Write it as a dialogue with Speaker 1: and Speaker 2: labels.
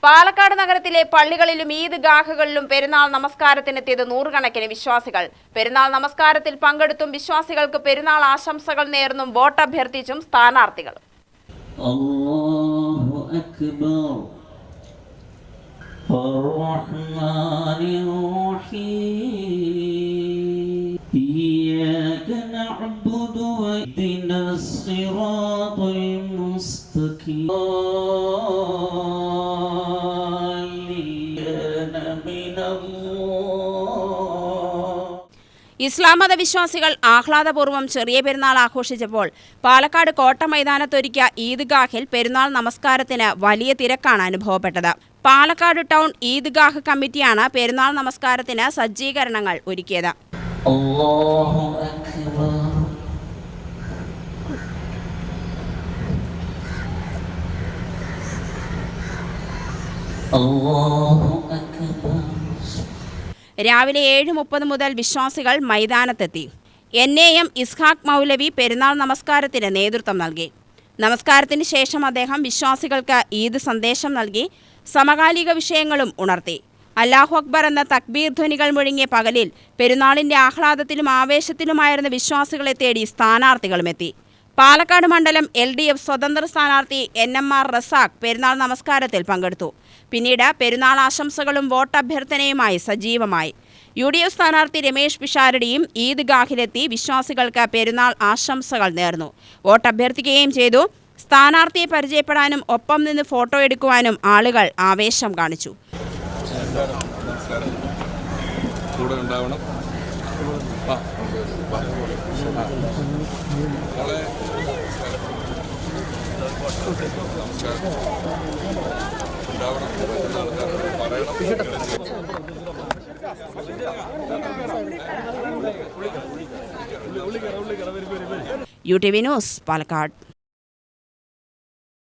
Speaker 1: പാലക്കാട് നഗരത്തിലെ പള്ളികളിലും ഈദ്ഗാഹുകളിലും പെരുന്നാൾ നമസ്കാരത്തിനെത്തിയത് നൂറുകണക്കിന് വിശ്വാസികൾ. പെരുന്നാൾ നമസ്കാരത്തിൽ പങ്കെടുത്തും വിശ്വാസികൾക്ക് പെരുന്നാൾ ആശംസകൾ നേർന്നും വോട്ടഭ്യർത്ഥിച്ചും സ്ഥാനാർത്ഥികൾ.
Speaker 2: അല്ലാഹു അക്ബർ ഇയ്യാക നഅ്ബുദു വഇഹ്ദിനസ് സിറാത്തൽ മുസ്തഖീം.
Speaker 1: ഇസ്ലാം മത വിശ്വാസികൾ ആഹ്ലാദപൂർവ്വം ചെറിയ പെരുന്നാൾ ആഘോഷിച്ചപ്പോൾ പാലക്കാട് കോട്ട മൈതാനത്തൊരുക്കിയ ഈദ്ഗാഹിൽ പെരുന്നാൾ നമസ്കാരത്തിന് വലിയ തിരക്കാണ് അനുഭവപ്പെട്ടത്. പാലക്കാട് ടൗൺ ഈദ്ഗാഹ് കമ്മിറ്റിയാണ് പെരുന്നാൾ നമസ്കാരത്തിന് സജ്ജീകരണങ്ങൾ ഒരുക്കിയത്.
Speaker 2: അല്ലാഹു അക്ബർ അല്ലാഹു അക്ബർ.
Speaker 1: രാവിലെ 7:30 മുതൽ വിശ്വാസികൾ മൈതാനത്തെത്തി. NAM ഇസ്ഹാഖ് മൗലവി പെരുന്നാൾ നമസ്കാരത്തിന് നേതൃത്വം നൽകി. നമസ്കാരത്തിന് ശേഷം അദ്ദേഹം വിശ്വാസികൾക്ക് ഈദ് സന്ദേശം നൽകി. സമകാലിക വിഷയങ്ങളും ഉണർത്തി. അല്ലാഹു അക്ബർ എന്ന തക്ബീർ ധ്വനികൾ മുഴങ്ങിയ പകലിൽ പെരുന്നാളിന്റെ ആഹ്ലാദത്തിലും ആവേശത്തിലുമായിരുന്ന വിശ്വാസികളെ തേടി സ്ഥാനാർത്ഥികളുമെത്തി. പാലക്കാട് മണ്ഡലം LDF സ്വതന്ത്ര സ്ഥാനാർത്ഥി NMR റസാഖ് പെരുന്നാൾ നമസ്കാരത്തിൽ പങ്കെടുത്തു. പിന്നീട് പെരുന്നാൾ ആശംസകളും വോട്ടഭ്യർത്ഥനയുമായി സജീവമായി. UDF സ്ഥാനാർത്ഥി രമേശ് പിഷാരടിയും ഈദ്ഗാഹിലെത്തി വിശ്വാസികൾക്ക് പെരുന്നാൾ ആശംസകൾ നേർന്നു. വോട്ടഭ്യർത്ഥിക്കുകയും ചെയ്തു. സ്ഥാനാർത്ഥിയെ പരിചയപ്പെടാനും ഒപ്പം നിന്ന് ഫോട്ടോ എടുക്കുവാനും ആളുകൾ ആവേശം കാണിച്ചു. UTV news Palakkad.